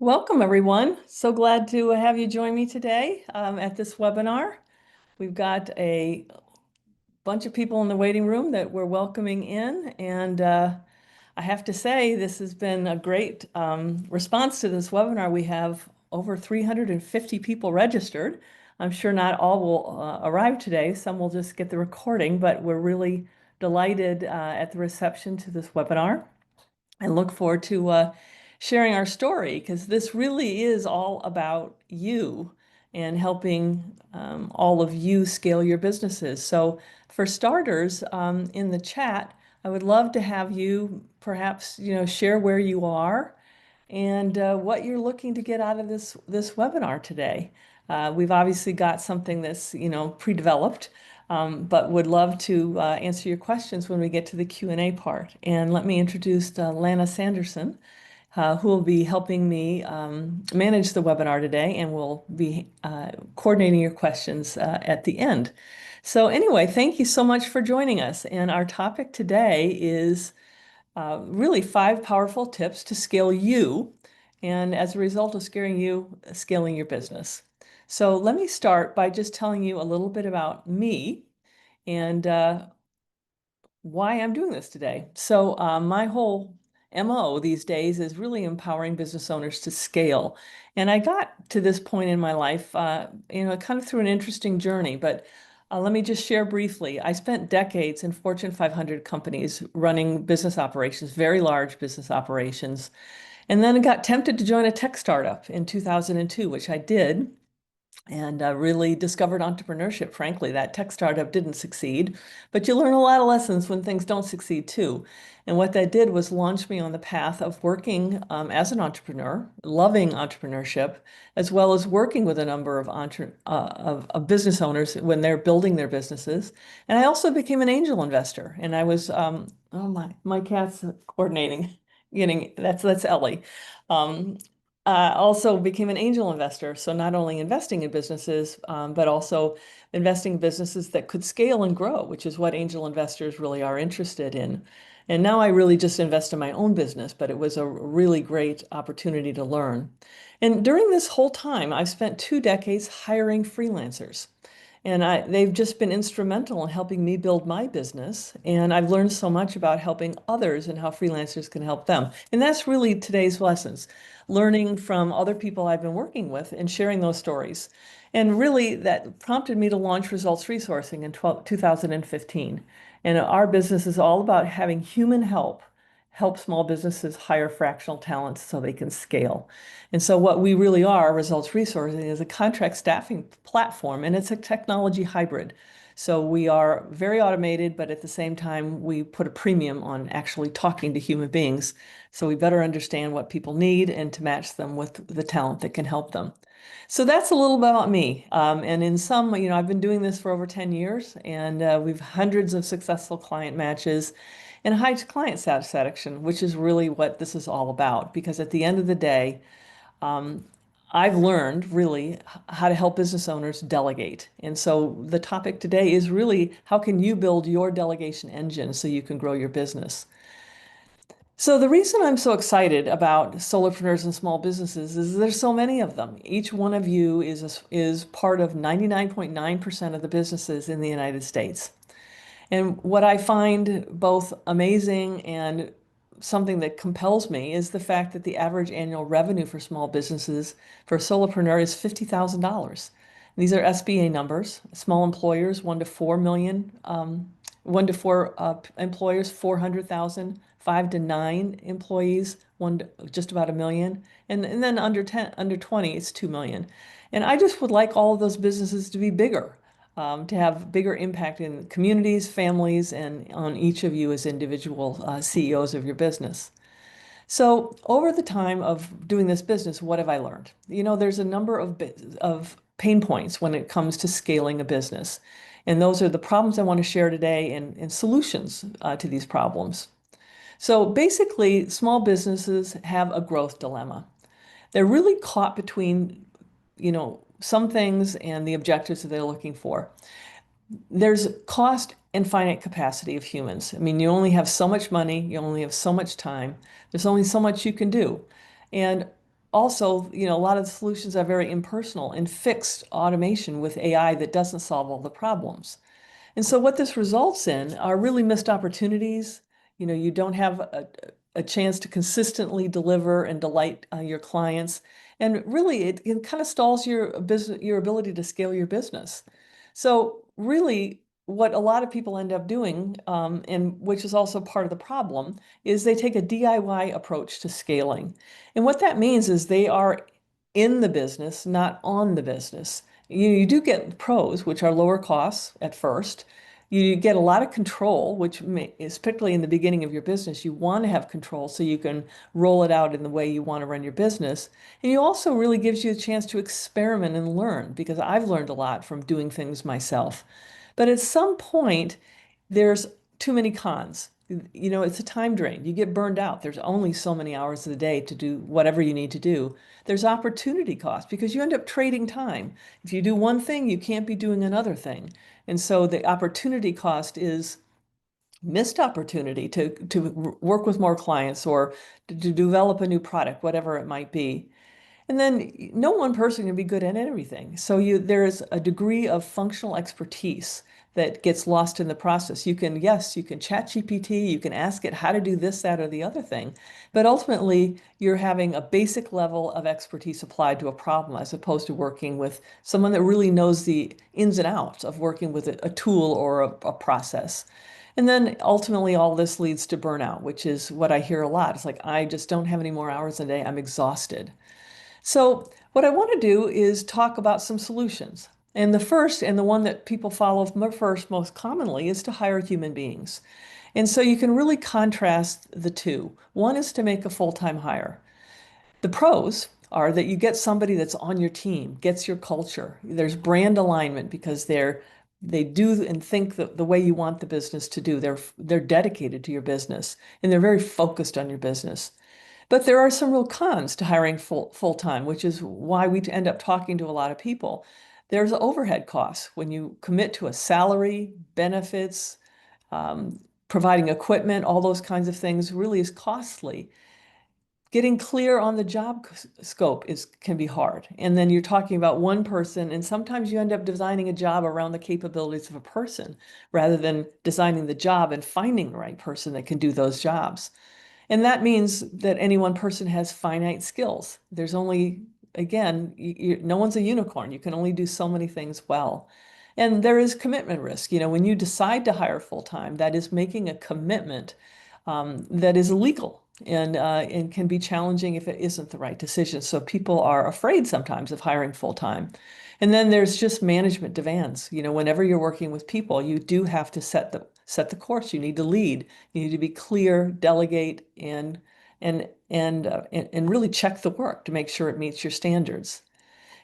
Welcome, everyone. So glad to have you join me today at this webinar. We've got a bunch of people in the waiting room that we're welcoming in, and I have to say this has been a great response to this webinar. We have over 350 people registered. I'm sure not all will arrive today. Some will just get the recording, but we're really delighted at the reception to this webinar and look forward to sharing our story because this really is all about you and helping all of you scale your businesses. So for starters, in the chat, I would love to have you perhaps, share where you are and what you're looking to get out of this webinar today. We've obviously got something that's, pre-developed, but would love to answer your questions when we get to the Q&A part. And let me introduce Lana Sanderson, who will be helping me manage the webinar today and will be coordinating your questions at the end. So anyway, thank you so much for joining us. And our topic today is really 5 powerful tips to scale you, and as a result of scaling your business. So let me start by just telling you a little bit about me and why I'm doing this today. So my whole MO these days is really empowering business owners to scale. And I got to this point in my life, kind of through an interesting journey, but let me just share briefly. I spent decades in Fortune 500 companies running business operations, very large business operations, and then I got tempted to join a tech startup in 2002, which I did, and really discovered entrepreneurship. Frankly, that tech startup didn't succeed, but you learn a lot of lessons when things don't succeed too. And what that did was launch me on the path of working as an entrepreneur, loving entrepreneurship, as well as working with a number of business owners when they're building their businesses. And I also became an angel investor, and I was oh my cat's coordinating, getting that's Ellie. Um, also became an angel investor. So not only investing in businesses, but also investing in businesses that could scale and grow, which is what angel investors really are interested in. And now I really just invest in my own business, but it was a really great opportunity to learn. And during this whole time, I've spent 2 decades hiring freelancers. And they've just been instrumental in helping me build my business. And I've learned so much about helping others and how freelancers can help them. And that's really today's lessons, learning from other people I've been working with and sharing those stories. And really that prompted me to launch Results Resourcing in 2015. And our business is all about having human help small businesses hire fractional talent so they can scale. And so what we really are, Results Resourcing, is a contract staffing platform, and it's a technology hybrid. So we are very automated, but at the same time, we put a premium on actually talking to human beings. So we better understand what people need and to match them with the talent that can help them. So that's a little bit about me. And in some, I've been doing this for over 10 years, and we've hundreds of successful client matches and high client satisfaction, which is really what this is all about. Because at the end of the day, um, I've learned really how to help business owners delegate. And so the topic today is really how can you build your delegation engine so you can grow your business? So the reason I'm so excited about solopreneurs and small businesses is there's so many of them. Each one of you is part of 99.9% of the businesses in the United States. And what I find both amazing and something that compels me is the fact that the average annual revenue for small businesses for a solopreneur is $50,000. These are SBA numbers. Small employers, 1 to 4 million, 1 to 4 employers, 400,000, 5 to 9 employees, just about a million, and then under 20, it's 2 million. And I just would like all of those businesses to be bigger, to have bigger impact in communities, families, and on each of you as individual CEOs of your business. So over the time of doing this business, what have I learned? There's a number of pain points when it comes to scaling a business. And those are the problems I want to share today and solutions to these problems. So basically, small businesses have a growth dilemma. They're really caught between, some things and the objectives that they're looking for. There's cost and finite capacity of humans. I mean, you only have so much money, you only have so much time, there's only so much you can do. And also, a lot of the solutions are very impersonal and fixed automation with AI that doesn't solve all the problems. And so what this results in are really missed opportunities. You don't have a chance to consistently deliver and delight your clients. And really, it kind of stalls your business, your ability to scale your business. So really, what a lot of people end up doing, and which is also part of the problem, is they take a DIY approach to scaling. And what that means is they are in the business, not on the business. You do get pros, which are lower costs at first. You get a lot of control, which is particularly in the beginning of your business. You want to have control so you can roll it out in the way you want to run your business. And you also really gives you a chance to experiment and learn because I've learned a lot from doing things myself. But at some point, there's too many cons. It's a time drain. You get burned out. There's only so many hours of the day to do whatever you need to do. There's opportunity cost because you end up trading time. If you do one thing, you can't be doing another thing. And so the opportunity cost is missed opportunity to work with more clients or to develop a new product, whatever it might be. And then no one person can be good at everything. So there's a degree of functional expertise that gets lost in the process. Yes, you can chat GPT, you can ask it how to do this, that, or the other thing. But ultimately, you're having a basic level of expertise applied to a problem as opposed to working with someone that really knows the ins and outs of working with a tool or a process. And then ultimately, all this leads to burnout, which is what I hear a lot. It's like, I just don't have any more hours a day. I'm exhausted. So, what I want to do is talk about some solutions. And the first, and the one that people follow first most commonly, is to hire human beings. And so you can really contrast the two. One is to make a full-time hire. The pros are that you get somebody that's on your team, gets your culture. There's brand alignment because they do and think the way you want the business to do. They're dedicated to your business and they're very focused on your business. But there are some real cons to hiring full time, which is why we end up talking to a lot of people. There's overhead costs when you commit to a salary, benefits, providing equipment, all those kinds of things really is costly. Getting clear on the job scope can be hard. And then you're talking about one person, and sometimes you end up designing a job around the capabilities of a person rather than designing the job and finding the right person that can do those jobs. And that means that any one person has finite skills. There's only, again, no one's a unicorn. You can only do so many things well. And there is commitment risk. When you decide to hire full time, that is making a commitment that is illegal and can be challenging if it isn't the right decision. So people are afraid sometimes of hiring full time. And then there's just management demands. Whenever you're working with people, you do have to set the course. You need to lead. You need to be clear, delegate, and really check the work to make sure it meets your standards.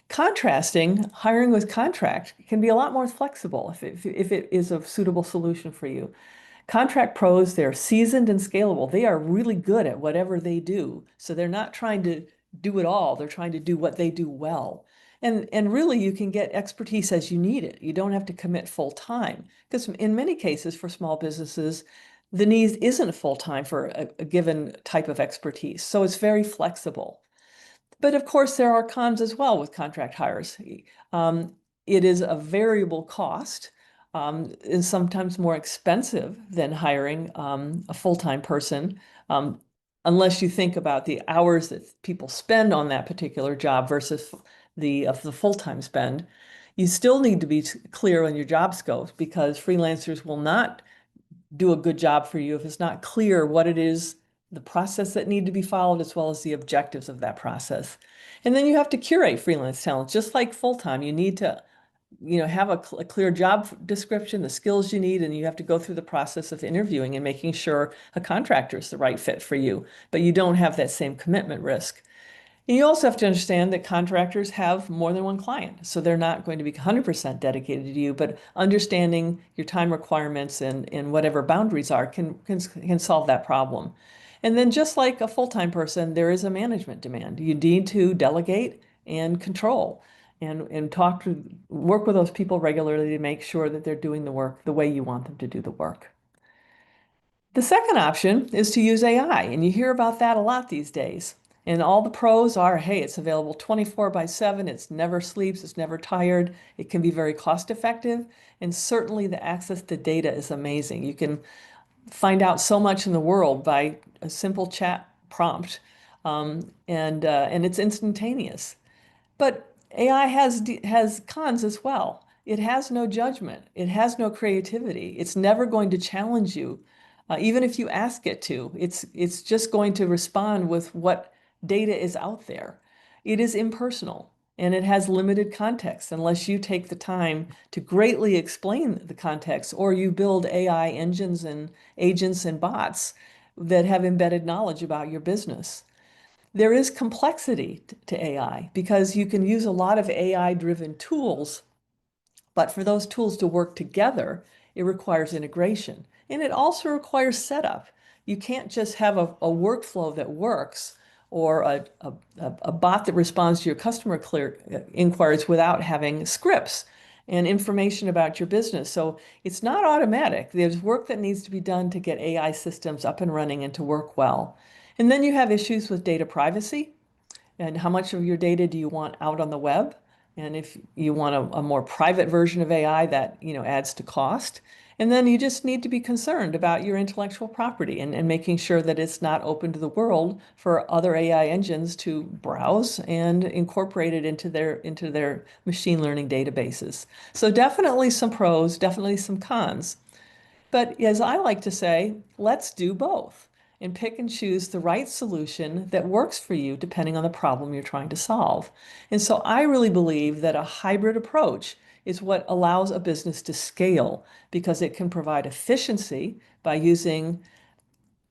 Contrasting, hiring with contract can be a lot more flexible if it is a suitable solution for you. Contract pros, they're seasoned and scalable. They are really good at whatever they do. So they're not trying to do it all. They're trying to do what they do well. And really, you can get expertise as you need it. You don't have to commit full time. Because in many cases, for small businesses, the need isn't full time for a given type of expertise. So it's very flexible. But of course, there are cons as well with contract hires. Um, it is a variable cost, and sometimes more expensive than hiring a full-time person, um, unless you think about the hours that people spend on that particular job versus the full-time spend. You still need to be clear on your job scopes because freelancers will not do a good job for you if it's not clear what it is, the process that need to be followed, as well as the objectives of that process. And then you have to curate freelance talent, just like full-time. You need to, have a clear job description, the skills you need, and you have to go through the process of interviewing and making sure a contractor is the right fit for you, but you don't have that same commitment risk. And you also have to understand that contractors have more than one client, so they're not going to be 100% dedicated to you, but understanding your time requirements and whatever boundaries are can solve that problem. And then just like a full-time person, there is a management demand. You need to delegate and control and work with those people regularly to make sure that they're doing the work the way you want them to do the work. The second option is to use AI, and you hear about that a lot these days. And all the pros are, hey, it's available 24/7. It's never sleeps. It's never tired. It can be very cost effective. And certainly the access to data is amazing. You can find out so much in the world by a simple chat prompt. And it's instantaneous. But AI has cons as well. It has no judgment. It has no creativity. It's never going to challenge you, even if you ask it to. It's just going to respond with what data is out there. It is impersonal and it has limited context unless you take the time to greatly explain the context or you build AI engines and agents and bots that have embedded knowledge about your business. There is complexity to AI because you can use a lot of AI-driven tools, but for those tools to work together, it requires integration. And it also requires setup. You can't just have a workflow that works or a bot that responds to your customer inquiries without having scripts and information about your business. So it's not automatic. There's work that needs to be done to get AI systems up and running and to work well. And then you have issues with data privacy and how much of your data do you want out on the web? And if you want a more private version of AI, that adds to cost. And then you just need to be concerned about your intellectual property and making sure that it's not open to the world for other AI engines to browse and incorporate it into their machine learning databases. So definitely some pros, definitely some cons. But as I like to say, let's do both and pick and choose the right solution that works for you depending on the problem you're trying to solve. And so I really believe that a hybrid approach is what allows a business to scale because it can provide efficiency by using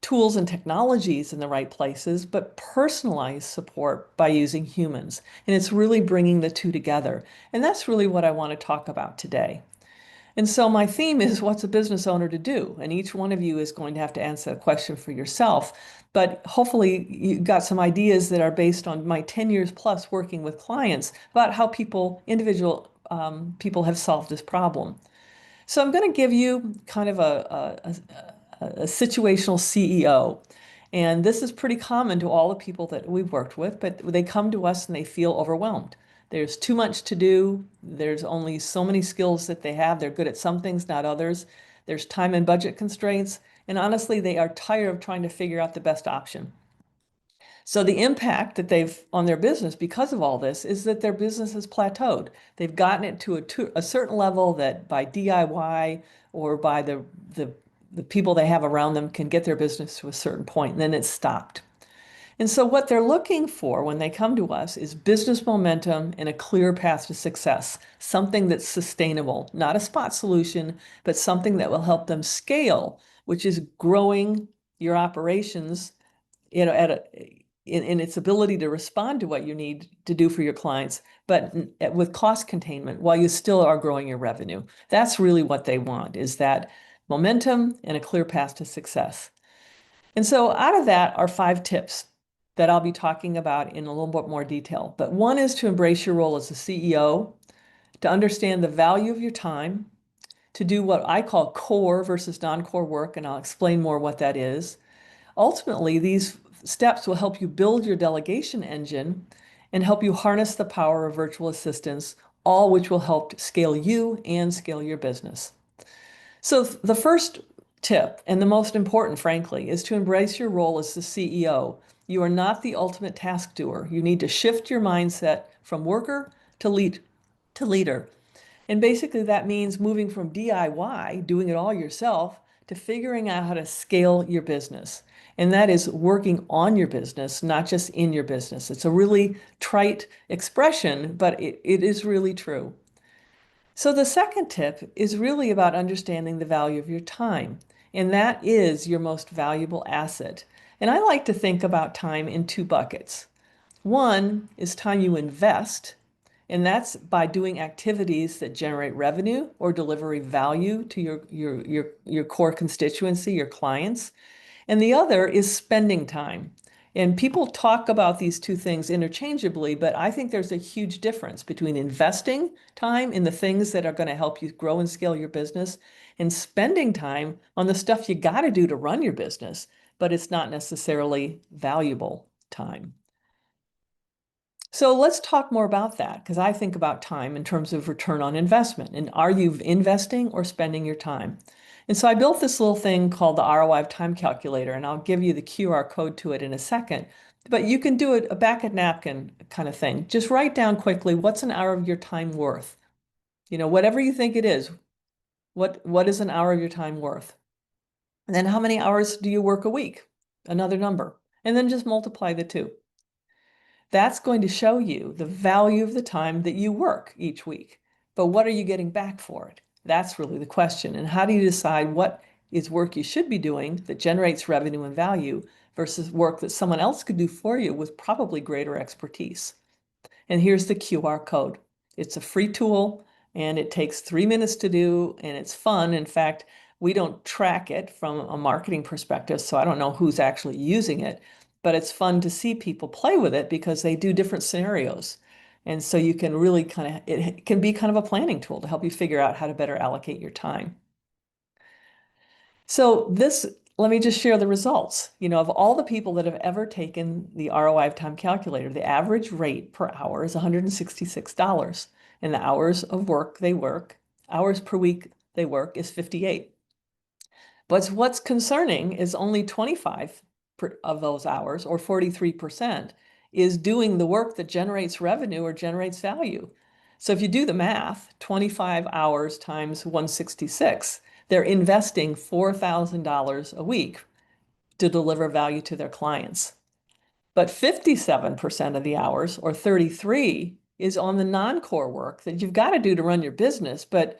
tools and technologies in the right places, but personalized support by using humans. And it's really bringing the two together. And that's really what I want to talk about today. And so my theme is what's a business owner to do? And each one of you is going to have to answer the question for yourself. But hopefully you got some ideas that are based on my 10 years plus working with clients about how individual people have solved this problem. So I'm going to give you kind of a situational CEO. And this is pretty common to all the people that we've worked with, but they come to us and they feel overwhelmed. There's too much to do. There's only so many skills that they have. They're good at some things, not others. There's time and budget constraints. And honestly, they are tired of trying to figure out the best option. So the impact that they've on their business because of all this is that their business has plateaued. They've gotten it to a certain level that by DIY or by the people they have around them can get their business to a certain point, and then it's stopped. And so what they're looking for when they come to us is business momentum and a clear path to success, something that's sustainable, not a spot solution, but something that will help them scale, which is growing your operations, in its ability to respond to what you need to do for your clients, but with cost containment while you still are growing your revenue. That's really what they want, is that momentum and a clear path to success. And so out of that are 5 tips that I'll be talking about in a little bit more detail. But one is to embrace your role as a CEO, to understand the value of your time, to do what I call core versus non-core work, and I'll explain more what that is. Ultimately, these steps will help you build your delegation engine and help you harness the power of virtual assistants, all which will help scale you and scale your business. So the first tip, and the most important, frankly, is to embrace your role as the CEO. You are not the ultimate task doer. You need to shift your mindset from worker to leader. And basically that means moving from DIY, doing it all yourself, to figuring out how to scale your business. And that is working on your business, not just in your business. It's a really trite expression, but it is really true. So the second tip is really about understanding the value of your time. And that is your most valuable asset. And I like to think about time in 2 buckets. One is time you invest, and that's by doing activities that generate revenue or deliver value to your core constituency, your clients. And the other is spending time. And people talk about these 2 things interchangeably, but I think there's a huge difference between investing time in the things that are going to help you grow and scale your business and spending time on the stuff you got to do to run your business, but it's not necessarily valuable time. So let's talk more about that because I think about time in terms of return on investment. And are you investing or spending your time? And so I built this little thing called the ROI time calculator, and I'll give you the QR code to it in a second. But you can do it a back at napkin kind of thing. Just write down quickly, what's an hour of your time worth? Whatever you think it is, what is an hour of your time worth? And then how many hours do you work a week? Another number. And then just multiply the two. That's going to show you the value of the time that you work each week. But what are you getting back for it? That's really the question. And how do you decide what is work you should be doing that generates revenue and value versus work that someone else could do for you with probably greater expertise? And here's the QR code. It's a free tool and it takes 3 minutes to do and it's fun. In fact, we don't track it from a marketing perspective, so I don't know who's actually using it, but it's fun to see people play with it because they do different scenarios. And so you can really it can be kind of a planning tool to help you figure out how to better allocate your time. So let me just share the results. Of all the people that have ever taken the ROI of time calculator, the average rate per hour is $166. And the hours of work they work, hours per week they work is 58. But what's concerning is only 25 of those hours, or 43%, is doing the work that generates revenue or generates value. So if you do the math, 25 hours times 166, they're investing $4,000 a week to deliver value to their clients. But 57% of the hours, or 33, is on the non-core work that you've got to do to run your business, but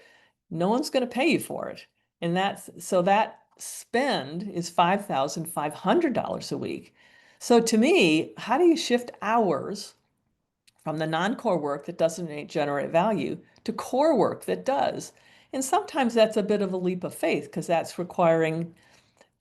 no one's going to pay you for it. And that spend is $5,500 a week. So to me, how do you shift hours from the non-core work that doesn't generate value to core work that does? And sometimes that's a bit of a leap of faith because that's requiring,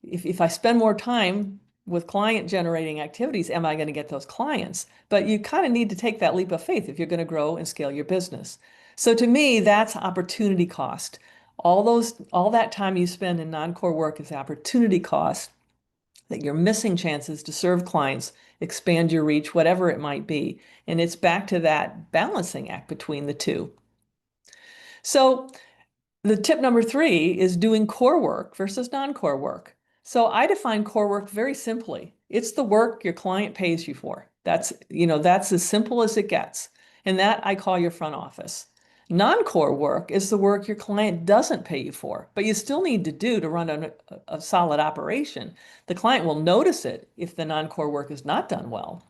if I spend more time with client generating activities, am I going to get those clients? But you kind of need to take that leap of faith if you're going to grow and scale your business. So to me, that's opportunity cost. All that time you spend in non-core work is opportunity cost that you're missing chances to serve clients, expand your reach, whatever it might be. And it's back to that balancing act between the two. So the tip number 3 is doing core work versus non-core work. So I define core work very simply. It's the work your client pays you for. That's as simple as it gets. And that I call your front office. Non-core work is the work your client doesn't pay you for, but you still need to do to run a solid operation. The client will notice it if the non-core work is not done well,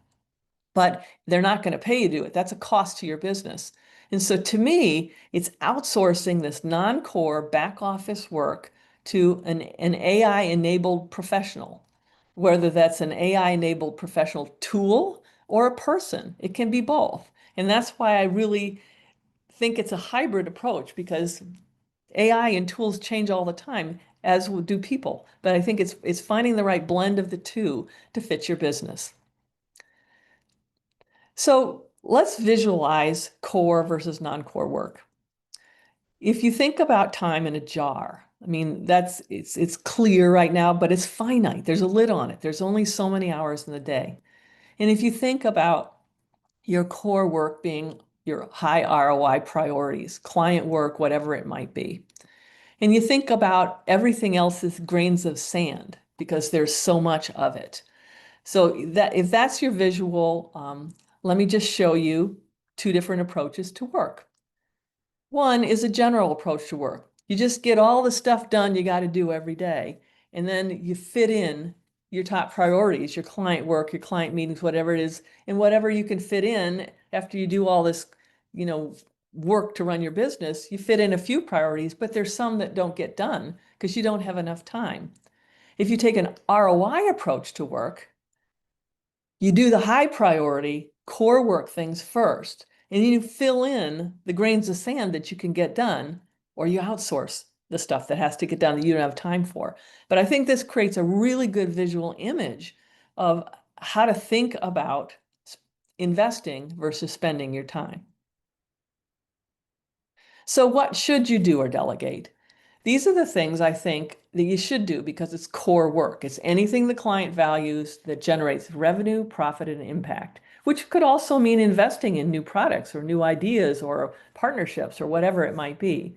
but they're not going to pay you to do it. That's a cost to your business. And so to me, it's outsourcing this non-core back office work to an AI-enabled professional, whether that's an AI-enabled professional tool or a person. It can be both. And that's why I really think it's a hybrid approach because AI and tools change all the time, as do people. But I think it's finding the right blend of the two to fit your business. So let's visualize core versus non-core work. If you think about time in a jar, I mean, it's clear right now, but it's finite. There's a lid on it. There's only so many hours in the day. And if you think about your core work being your high ROI priorities, client work, whatever it might be, and you think about everything else as grains of sand because there's so much of it. So if that's your visual, let me just show you 2 different approaches to work. One is a general approach to work. You just get all the stuff done you got to do every day, and then you fit in your top priorities, your client work, your client meetings, whatever it is, and whatever you can fit in after you do all this, work to run your business, you fit in a few priorities, but there's some that don't get done because you don't have enough time. If you take an ROI approach to work, you do the high priority core work things first, and you fill in the grains of sand that you can get done, or you outsource the stuff that has to get done that you don't have time for. But I think this creates a really good visual image of how to think about investing versus spending your time. So what should you do or delegate? These are the things I think that you should do because it's core work. It's anything the client values that generates revenue, profit, and impact, which could also mean investing in new products or new ideas or partnerships or whatever it might be.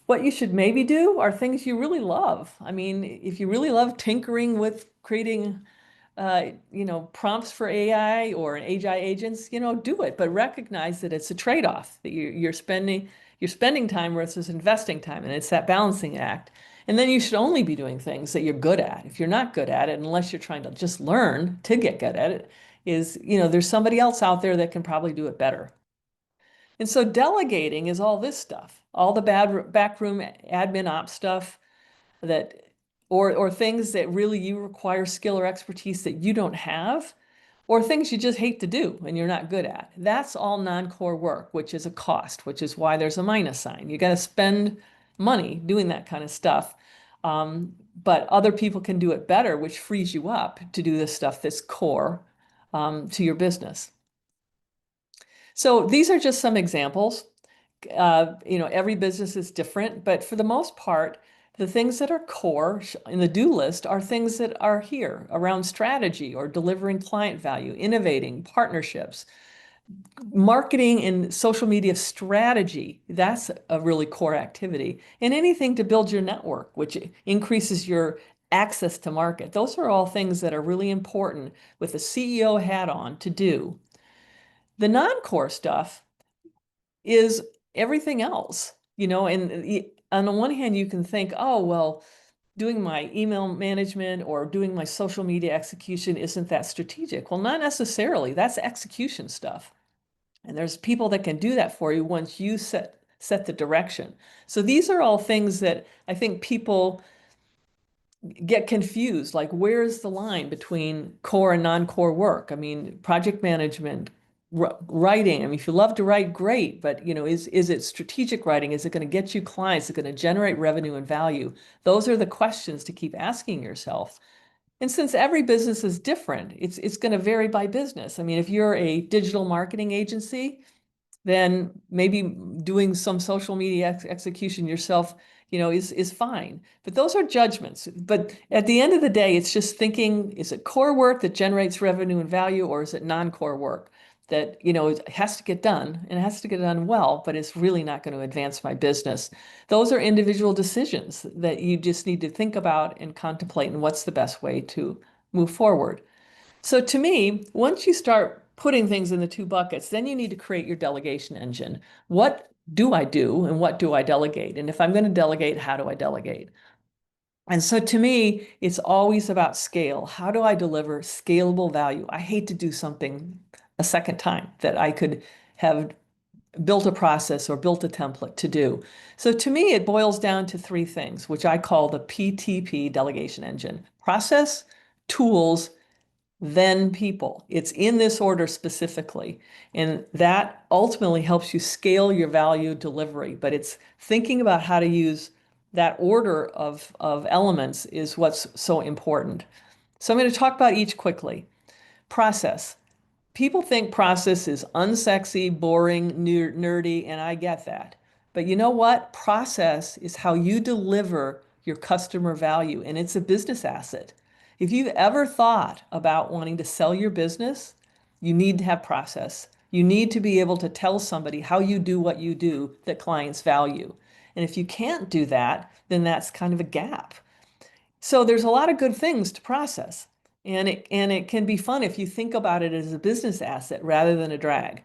What you should maybe do are things you really love. I mean, if you really love tinkering with creating prompts for AI or AI agents, do it, but recognize that it's a trade-off that you're spending time versus investing time, and it's that balancing act. And then you should only be doing things that you're good at. If you're not good at it, unless you're trying to just learn to get good at it, there's somebody else out there that can probably do it better. And so delegating is all this stuff, all the bad backroom admin ops stuff that or things that really you require skill or expertise that you don't have, or things you just hate to do and you're not good at. That's all non-core work, which is a cost, which is why there's a minus sign. You got to spend money doing that kind of stuff. But other people can do it better, which frees you up to do the stuff that's core to your business. So these are just some examples. Every business is different, but for the most part, the things that are core in the do list are things that are here around strategy or delivering client value, innovating, partnerships, marketing and social media strategy. That's a really core activity. And anything to build your network, which increases your access to market. Those are all things that are really important with a CEO hat on to do. The non-core stuff is everything else, and on the one hand, you can think, oh, well, doing my email management or doing my social media execution isn't that strategic. Well, not necessarily. That's execution stuff. And there's people that can do that for you once you set the direction. So these are all things that I think people get confused. Like, where's the line between core and non-core work? I mean, project management, writing. I mean, if you love to write, great, but is it strategic writing? Is it going to get you clients? Is it going to generate revenue and value? Those are the questions to keep asking yourself. And since every business is different, it's going to vary by business. I mean, if you're a digital marketing agency, then maybe doing some social media execution yourself, is fine. But those are judgments. But at the end of the day, it's just thinking, is it core work that generates revenue and value, or is it non-core work that, it has to get done and it has to get done well, but it's really not going to advance my business? Those are individual decisions that you just need to think about and contemplate, and what's the best way to move forward. So to me, once you start putting things in the two buckets, then you need to create your delegation engine. What do I do and what do I delegate? And if I'm going to delegate, how do I delegate? And so to me, it's always about scale. How do I deliver scalable value? I hate to do something a second time that I could have built a process or built a template to do. So to me, it boils down to three things, which I call the PTP delegation engine: process, tools, then people. It's in this order specifically. And that ultimately helps you scale your value delivery. But it's thinking about how to use that order of elements is what's so important. So I'm going to talk about each quickly. Process. People think process is unsexy, boring, nerdy, and I get that. But you know what? Process is how you deliver your customer value, and it's a business asset. If you've ever thought about wanting to sell your business, you need to have process. You need to be able to tell somebody how you do what you do that clients value. And if you can't do that, then that's kind of a gap. So there's a lot of good things to process. And it can be fun if you think about it as a business asset rather than a drag,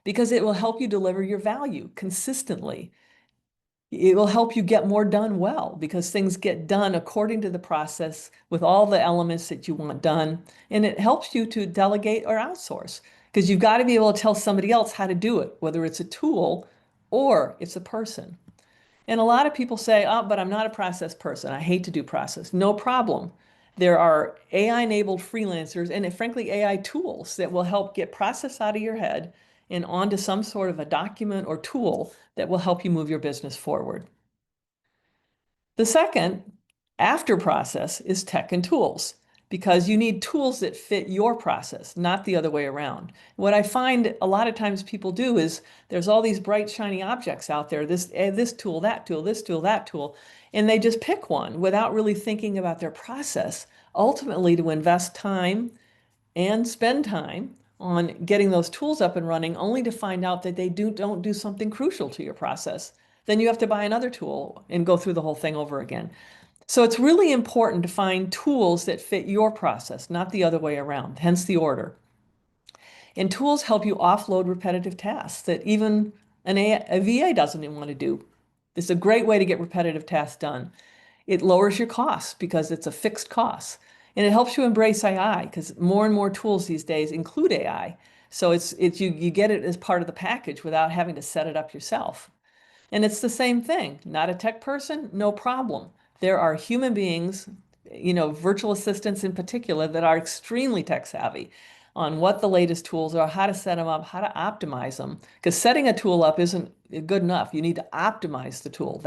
because it will help you deliver your value consistently. It will help you get more done well because things get done according to the process with all the elements that you want done. And it helps you to delegate or outsource because you've got to be able to tell somebody else how to do it, whether it's a tool or it's a person. And a lot of people say, oh, but I'm not a process person. I hate to do process. No problem. There are AI-enabled freelancers and frankly, AI tools that will help get process out of your head and onto some sort of a document or tool that will help you move your business forward. The second, after process, is tech and tools, because you need tools that fit your process, not the other way around. What I find a lot of times people do is there's all these bright, shiny objects out there, this tool, that tool, this tool, that tool, and they just pick one without really thinking about their process, ultimately to invest time and spend time on getting those tools up and running, only to find out that they don't do something crucial to your process. Then you have to buy another tool and go through the whole thing over again. So it's really important to find tools that fit your process, not the other way around, hence the order. And tools help you offload repetitive tasks that even a VA doesn't even want to do. It's a great way to get repetitive tasks done. It lowers your costs because it's a fixed cost. And it helps you embrace AI because more and more tools these days include AI. So you get it as part of the package without having to set it up yourself. And it's the same thing. Not a tech person, no problem. There are human beings, virtual assistants in particular, that are extremely tech savvy on what the latest tools are, how to set them up, how to optimize them. Because setting a tool up isn't good enough. You need to optimize the tool.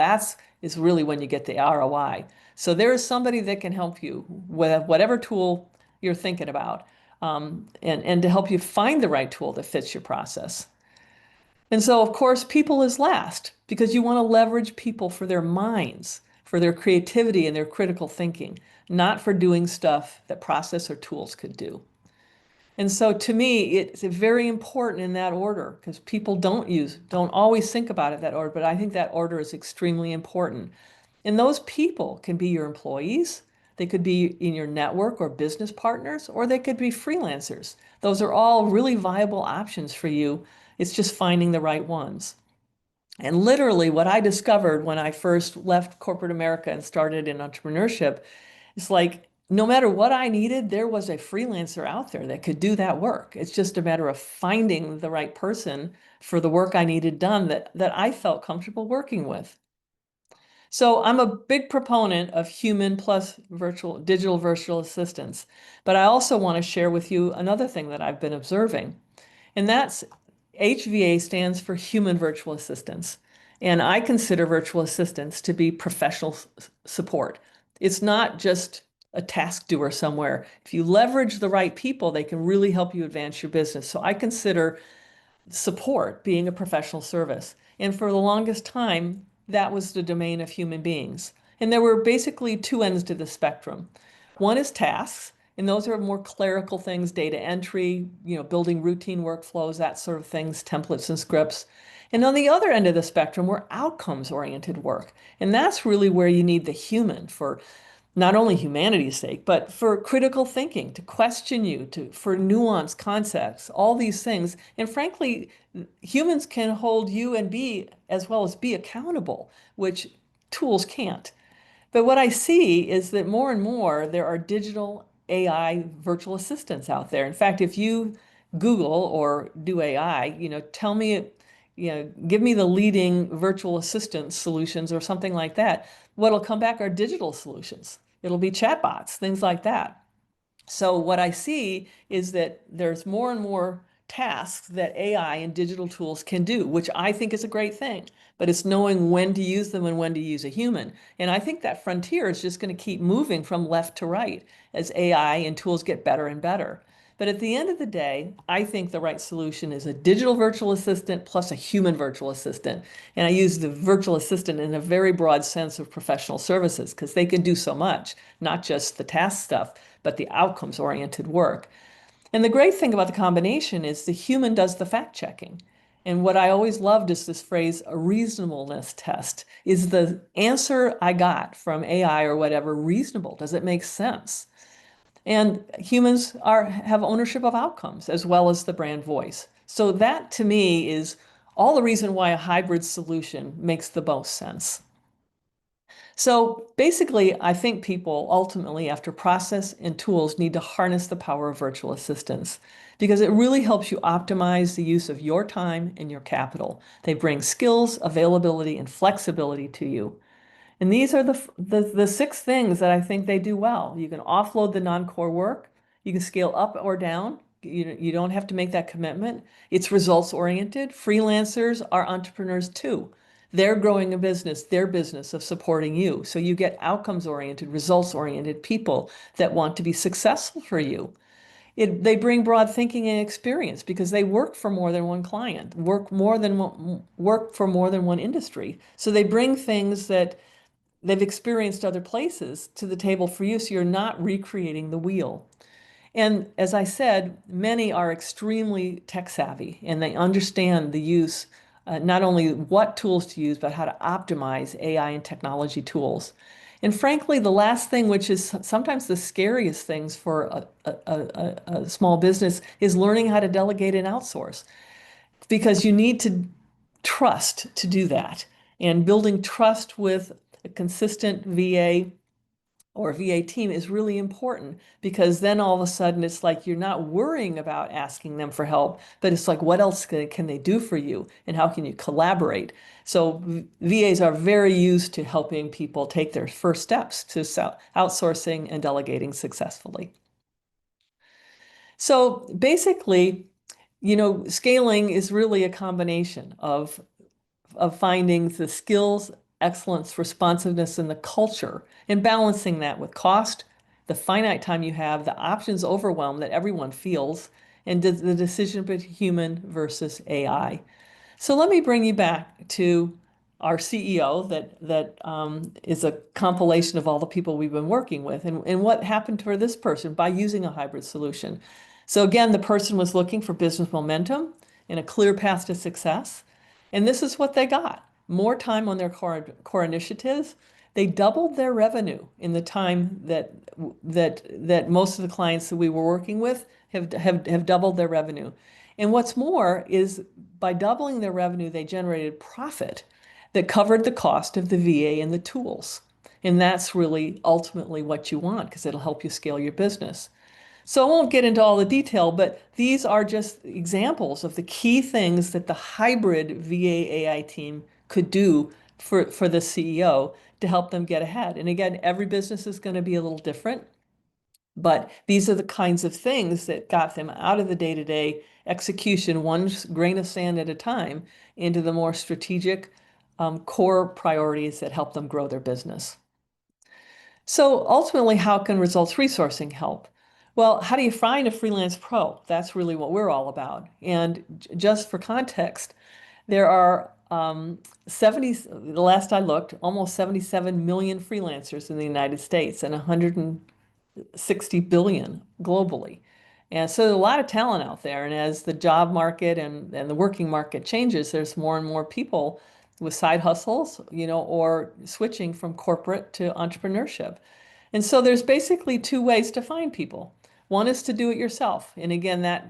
Is really when you get the ROI. So there is somebody that can help you with whatever tool you're thinking about, and to help you find the right tool that fits your process. And so, of course, people is last because you want to leverage people for their minds, for their creativity and their critical thinking, not for doing stuff that process or tools could do. And so to me, it's very important in that order because people don't always think about it that order, but I think that order is extremely important. And those people can be your employees, they could be in your network or business partners, or they could be freelancers. Those are all really viable options for you. It's just finding the right ones. And literally, what I discovered when I first left corporate America and started in entrepreneurship is like, no matter what I needed, there was a freelancer out there that could do that work. It's just a matter of finding the right person for the work I needed done that I felt comfortable working with. So I'm a big proponent of human plus digital virtual assistants, but I also want to share with you another thing that I've been observing, and that's HVA stands for human virtual assistants. And I consider virtual assistants to be professional support. It's not just a task doer somewhere. If you leverage the right people, they can really help you advance your business. So I consider support being a professional service. And for the longest time, that was the domain of human beings. And there were basically two ends to the spectrum. One is tasks, and those are more clerical things, data entry, building routine workflows, that sort of things, templates and scripts. And on the other end of the spectrum were outcomes-oriented work. And that's really where you need the human for not only humanity's sake, but for critical thinking, to question you, for nuanced concepts, all these things. And frankly, humans can hold you and as well as be accountable, which tools can't. But what I see is that more and more there are digital AI virtual assistants out there. In fact, if you Google or do AI, tell me, give me the leading virtual assistant solutions or something like that. What'll come back are digital solutions. It'll be chatbots, things like that. So what I see is that there's more and more tasks that AI and digital tools can do, which I think is a great thing, but it's knowing when to use them and when to use a human. And I think that frontier is just going to keep moving from left to right as AI and tools get better and better. But at the end of the day, I think the right solution is a digital virtual assistant plus a human virtual assistant. And I use the virtual assistant in a very broad sense of professional services because they can do so much, not just the task stuff, but the outcomes-oriented work. And the great thing about the combination is the human does the fact checking. And what I always loved is this phrase, a reasonableness test. Is the answer I got from AI or whatever reasonable? Does it make sense? And humans have ownership of outcomes as well as the brand voice. So that to me is all the reason why a hybrid solution makes the most sense. So basically, I think people ultimately, after process and tools, need to harness the power of virtual assistants because it really helps you optimize the use of your time and your capital. They bring skills, availability, and flexibility to you. And these are the six things that I think they do well. You can offload the non-core work. You can scale up or down. You don't have to make that commitment. It's results oriented. Freelancers are entrepreneurs too. They're growing a business, their business of supporting you. So you get outcomes-oriented, results-oriented people that want to be successful for you. They bring broad thinking and experience because they work for more than one client, work for more than one industry. So they bring things that they've experienced other places to the table for you, so you're not recreating the wheel. And as I said, many are extremely tech savvy and they understand the use, not only what tools to use, but how to optimize AI and technology tools. And frankly, the last thing, which is sometimes the scariest things for a small business, is learning how to delegate and outsource because you need to trust to do that. And building trust with a consistent VA or VA team is really important because then all of a sudden it's like you're not worrying about asking them for help, but it's like, what else can they do for you and how can you collaborate? So VAs are very used to helping people take their first steps to outsourcing and delegating successfully. So basically, scaling is really a combination of finding the skills, excellence, responsiveness, and the culture, and balancing that with cost, the finite time you have, the options overwhelm that everyone feels, and the decision between human versus AI. So let me bring you back to our CEO that is a compilation of all the people we've been working with and what happened for this person by using a hybrid solution. So again, the person was looking for business momentum and a clear path to success. And this is what they got. More time on their core initiatives. They doubled their revenue in the time that most of the clients that we were working with have doubled their revenue. And what's more is by doubling their revenue, they generated profit that covered the cost of the VA and the tools. And that's really ultimately what you want because it'll help you scale your business. So I won't get into all the detail, but these are just examples of the key things that the hybrid VA AI team could do for the CEO to help them get ahead. And again, every business is going to be a little different, but these are the kinds of things that got them out of the day-to-day execution, one grain of sand at a time, into the more strategic core priorities that help them grow their business. So ultimately, how can results resourcing help? Well, how do you find a freelance pro? That's really what we're all about. And just for context, there are the last I looked, almost 77 million freelancers in the United States and 160 billion globally. And so there's a lot of talent out there. And as the job market and the working market changes, there's more and more people with side hustles, or switching from corporate to entrepreneurship. And so there's basically two ways to find people. One is to do it yourself. And again, that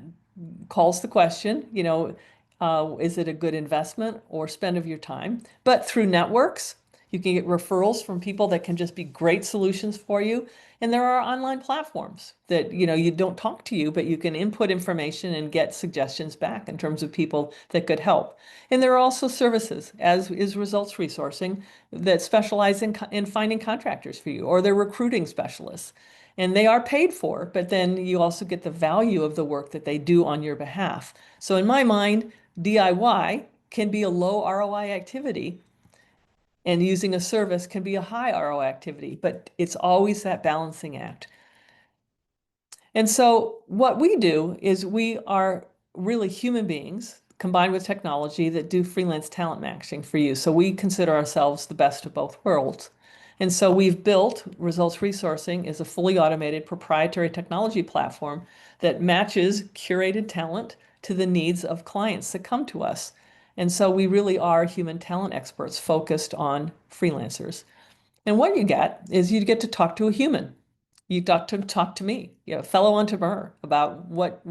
calls the question, is it a good investment or spend of your time? But through networks, you can get referrals from people that can just be great solutions for you. And there are online platforms that, you don't talk to you, but you can input information and get suggestions back in terms of people that could help. And there are also services, as is results resourcing, that specialize in finding contractors for you, or they're recruiting specialists. And they are paid for, but then you also get the value of the work that they do on your behalf. So in my mind, DIY can be a low ROI activity, and using a service can be a high ROI activity, but it's always that balancing act. And so what we do is we are really human beings combined with technology that do freelance talent matching for you. So we consider ourselves the best of both worlds. And so we've built Results Resourcing as a fully automated proprietary technology platform that matches curated talent to the needs of clients that come to us. And so we really are human talent experts focused on freelancers. And what you get is you get to talk to a human. You talk to me, a fellow entrepreneur, about what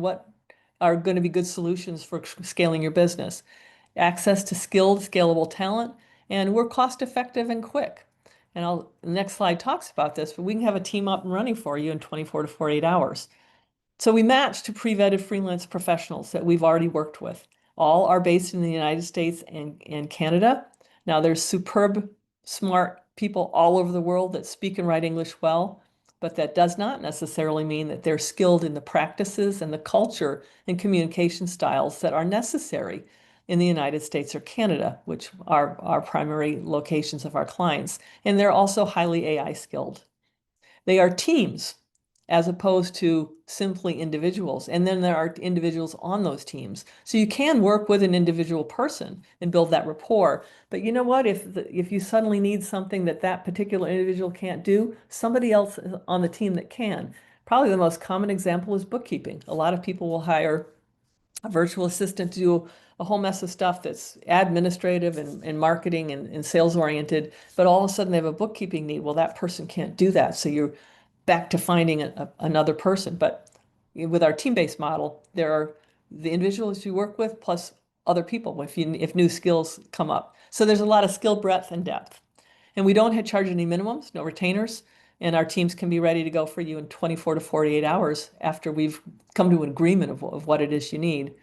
are going to be good solutions for scaling your business. Access to skilled, scalable talent, and we're cost effective and quick. And the next slide talks about this, but we can have a team up and running for you in 24 to 48 hours. So we match to pre-vetted freelance professionals that we've already worked with. All are based in the United States and Canada. Now there's superb, smart people all over the world that speak and write English well, but that does not necessarily mean that they're skilled in the practices and the culture and communication styles that are necessary. in the United States or Canada, which are our primary locations of our clients. And they're also highly AI skilled. They are teams as opposed to simply individuals. And then there are individuals on those teams. So you can work with an individual person and build that rapport. But you know what? If you suddenly need something that that particular individual can't do, somebody else on the team that can. Probably the most common example is bookkeeping. A lot of people will hire a virtual assistant to do a whole mess of stuff that's administrative and marketing and sales oriented, but all of a sudden they have a bookkeeping need. Well, that person can't do that. So you're back to finding another person. But with our team-based model, there are the individuals you work with plus other people if new skills come up. So there's a lot of skill breadth and depth. And we don't charge any minimums, no retainers, and our teams can be ready to go for you in 24 to 48 hours after we've come to an agreement of what it is you need.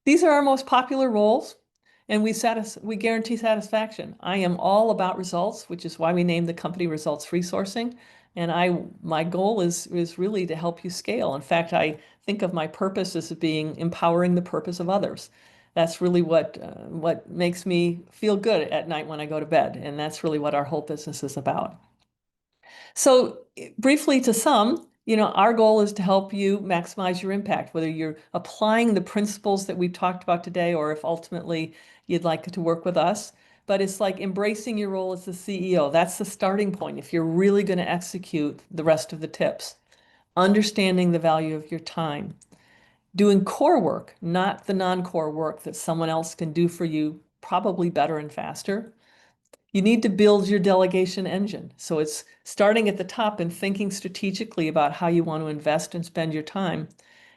These are our most popular roles, and we guarantee satisfaction. I am all about results, which is why we named the company Results Resourcing. And my goal is really to help you scale. In fact, I think of my purpose as being empowering the purpose of others. That's really what makes me feel good at night when I go to bed, and that's really what our whole business is about. So briefly to some, our goal is to help you maximize your impact, whether you're applying the principles that we've talked about today, or if ultimately you'd like to work with us. But it's like embracing your role as the CEO. That's the starting point if you're really going to execute the rest of the tips. Understanding the value of your time. Doing core work, not the non-core work that someone else can do for you, probably better and faster. You need to build your delegation engine. So it's starting at the top and thinking strategically about how you want to invest and spend your time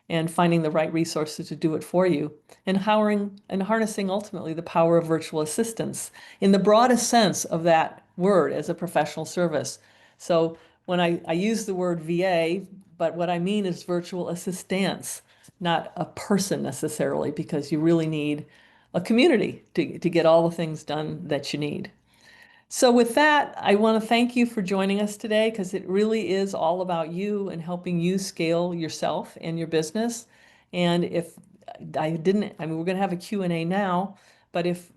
and finding the right resources to do it for you, and harnessing ultimately the power of virtual assistants in the broadest sense of that word as a professional service. So when I use the word VA, but what I mean is virtual assistants, not a person necessarily, because you really need a community to get all the things done that you need. So with that, I want to thank you for joining us today, because it really is all about you and helping you scale yourself and your business. And if we're going to have a Q&A now, but if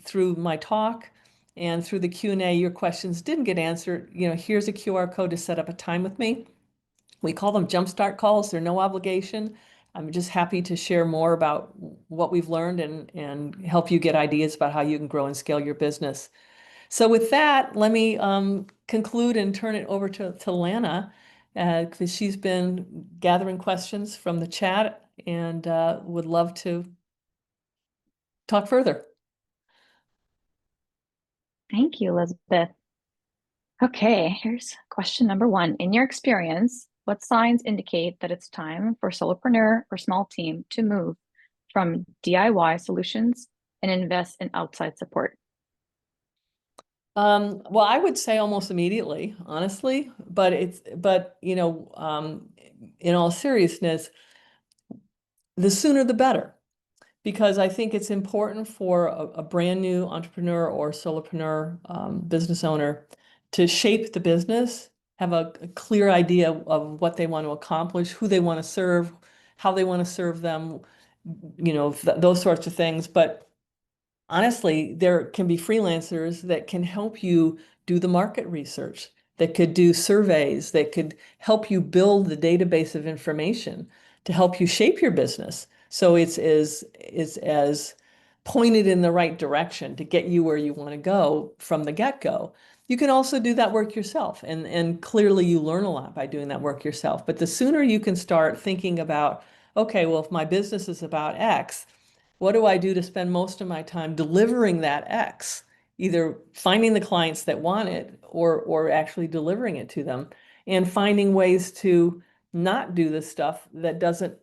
through my talk and through the Q&A, your questions didn't get answered, here's a QR code to set up a time with me. We call them jumpstart calls. They're no obligation. I'm just happy to share more about what we've learned and help you get ideas about how you can grow and scale your business. So with that, let me conclude and turn it over to Lana, because she's been gathering questions from the chat and would love to talk further. Thank you, Elizabeth. Okay, here's question number one. In your experience, what signs indicate that it's time for a solopreneur or small team to move from DIY solutions and invest in outside support? Well, I would say almost immediately, honestly, but in all seriousness, the sooner the better, because I think it's important for a brand new entrepreneur or solopreneur business owner to shape the business, have a clear idea of what they want to accomplish, who they want to serve, how they want to serve them, those sorts of things. But honestly, there can be freelancers that can help you do the market research, that could do surveys, that could help you build the database of information to help you shape your business. So it's as pointed in the right direction to get you where you want to go from the get-go. You can also do that work yourself, and clearly you learn a lot by doing that work yourself. But the sooner you can start thinking about, okay, well, if my business is about X, what do I do to spend most of my time delivering that X? Either finding the clients that want it or actually delivering it to them, and finding ways to not do the stuff that doesn't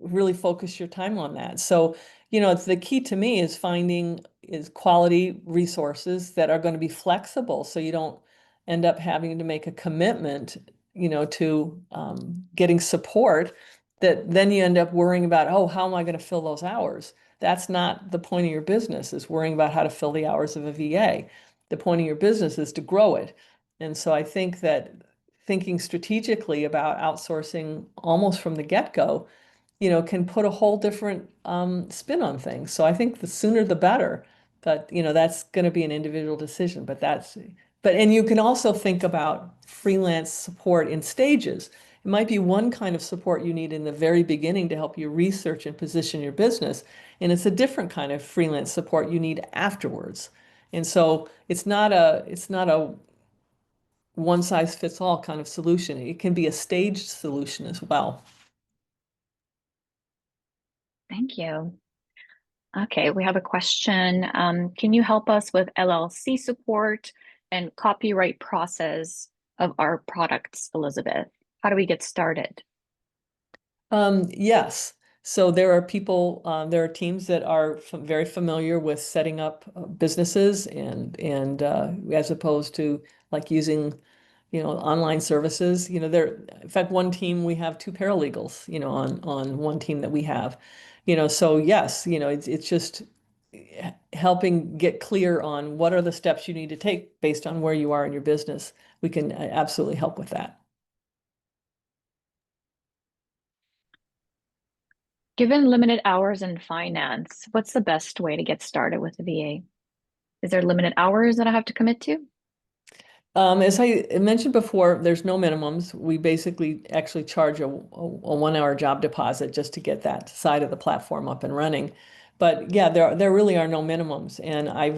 really focus your time on that. So, it's the key to me is finding quality resources that are going to be flexible, so you don't end up having to make a commitment, to getting support that then you end up worrying about, oh, how am I going to fill those hours? That's not the point of your business, is worrying about how to fill the hours of a VA. The point of your business is to grow it. And so I think that thinking strategically about outsourcing almost from the get-go can put a whole different spin on things. So I think the sooner the better. But that's going to be an individual decision. And you can also think about freelance support in stages. It might be one kind of support you need in the very beginning to help you research and position your business, and it's a different kind of freelance support you need afterwards. And so it's not a one size fits all kind of solution. It can be a staged solution as well. Thank you. Okay, we have a question. Can you help us with LLC support and copyright process of our products, Elizabeth? How do we get started? Yes. So there are teams that are very familiar with setting up businesses and as opposed to like using, online services. In fact, one team we have two paralegals, on one team that we have. So yes, it's just helping get clear on what are the steps you need to take based on where you are in your business. We can absolutely help with that. Given limited hours in finance, what's the best way to get started with a VA? Is there limited hours that I have to commit to? As I mentioned before, there's no minimums. We basically actually charge a 1 hour job deposit just to get that side of the platform up and running. But yeah, there really are no minimums. And I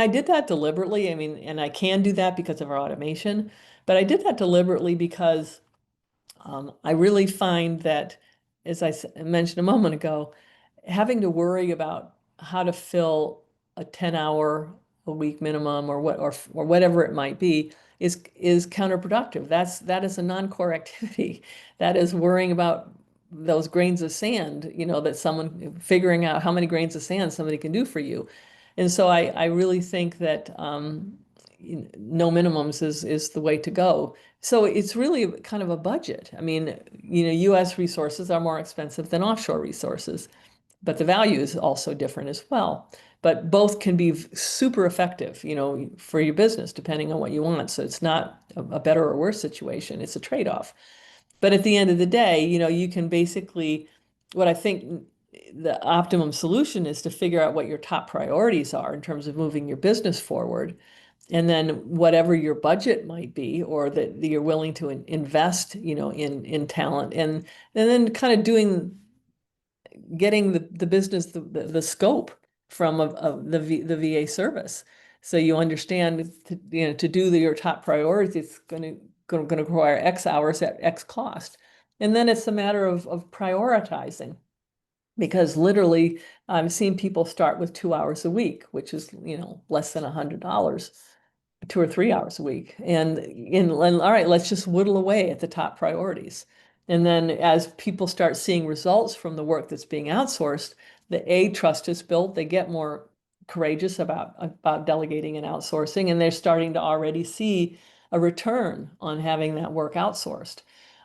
did that deliberately. I mean, and I can do that because of our automation, but I did that deliberately because I really find that, as mentioned a moment ago, having to worry about how to fill a 10-hour a week minimum or whatever it might be is counterproductive. That is a non-core activity. That is worrying about those grains of sand, that someone figuring out how many grains of sand somebody can do for you. And so I really think that no minimums is the way to go. So it's really kind of a budget. I mean, US resources are more expensive than offshore resources, but the value is also different as well. But both can be super effective, for your business, depending on what you want. So it's not a better or worse situation. It's a trade-off. But at the end of the day, you can basically, what I think the optimum solution is to figure out what your top priorities are in terms of moving your business forward. And then whatever your budget might be, or that you're willing to invest, in talent, and then kind of getting the business the scope from the VA service, so you understand to do your top priorities, it's going to require X hours at X cost, and then it's a matter of prioritizing, because literally I'm seeing people start with 2 hours a week, which is less than $100, 2 or 3 hours a week. And all right, let's just whittle away at the top priorities. And then as people start seeing results from the work that's being outsourced, the trust is built. They get more courageous about delegating and outsourcing, and they're starting to already see a return on having that work outsourced.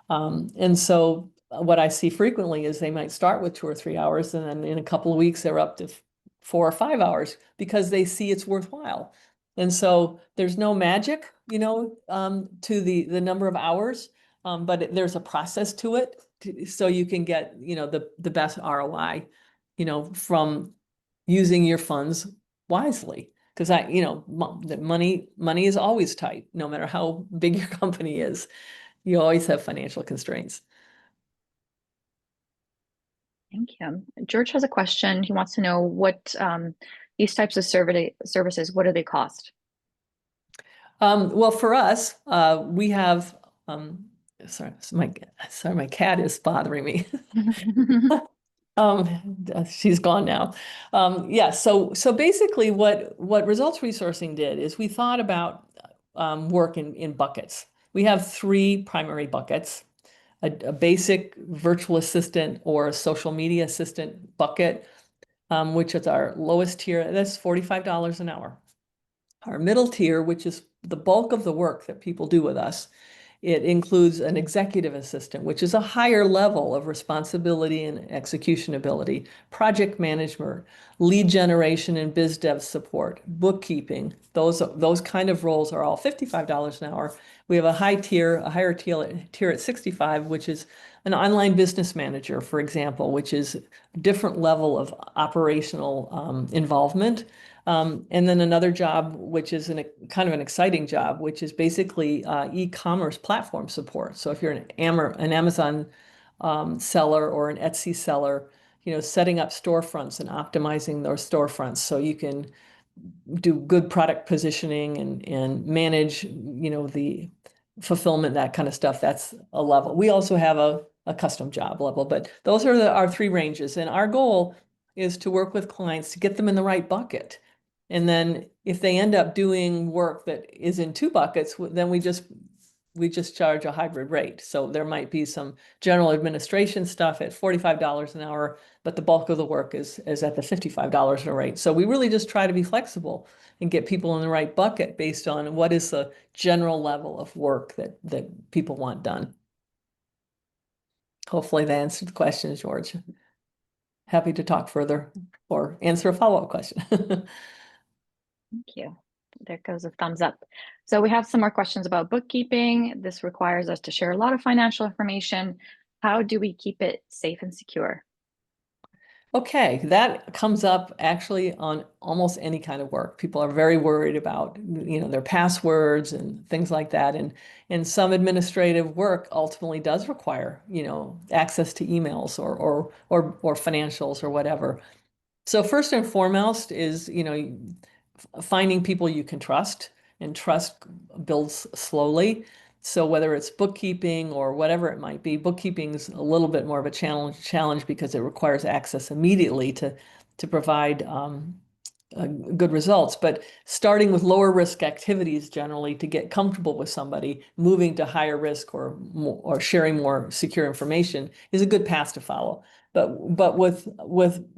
And so what I see frequently is they might start with 2 or 3 hours, and then in a couple of weeks they're up to 4 or 5 hours because they see it's worthwhile. And so there's no magic, to the number of hours, but there's a process to it, so you can get, the best ROI, from using your funds wisely. Because the money is always tight, no matter how big your company is. You always have financial constraints. Thank you. George has a question. He wants to know what these types of services, what do they cost? Well, for us, we have, sorry, my cat is bothering me. She's gone now. Yeah, so basically what results resourcing did is we thought about work in buckets. We have three primary buckets: a basic virtual assistant or a social media assistant bucket, which is our lowest tier. That's $45 an hour. Our middle tier, which is the bulk of the work that people do with us, it includes an executive assistant, which is a higher level of responsibility and execution ability, project management, lead generation and biz dev support, bookkeeping. Those kind of roles are all $55 an hour. We have a higher tier at 65, which is an online business manager, for example, which is a different level of operational involvement. And then another job, which is kind of an exciting job, which is basically e-commerce platform support. So if you're an Amazon seller or an Etsy seller, setting up storefronts and optimizing those storefronts so you can do good product positioning and manage, the fulfillment, that kind of stuff. That's a level. We also have a custom job level, but those are our three ranges. And our goal is to work with clients to get them in the right bucket. And then if they end up doing work that is in two buckets, then we just charge a hybrid rate. So there might be some general administration stuff at $45 an hour, but the bulk of the work is at the $55 a rate. So we really just try to be flexible and get people in the right bucket based on what is the general level of work that people want done. Hopefully that answered the question, George. Happy to talk further or answer a follow-up question. Thank you. There goes a thumbs up. So we have some more questions about bookkeeping. This requires us to share a lot of financial information. How do we keep it safe and secure? Okay, that comes up actually on almost any kind of work. People are very worried about, their passwords and things like that. And some administrative work ultimately does require, access to emails or financials or whatever. So first and foremost is, finding people you can trust, and trust builds slowly. So whether it's bookkeeping or whatever it might be, bookkeeping is a little bit more of a challenge because it requires access immediately to provide good results. But starting with lower risk activities generally to get comfortable with somebody, moving to higher risk or sharing more secure information is a good path to follow. But with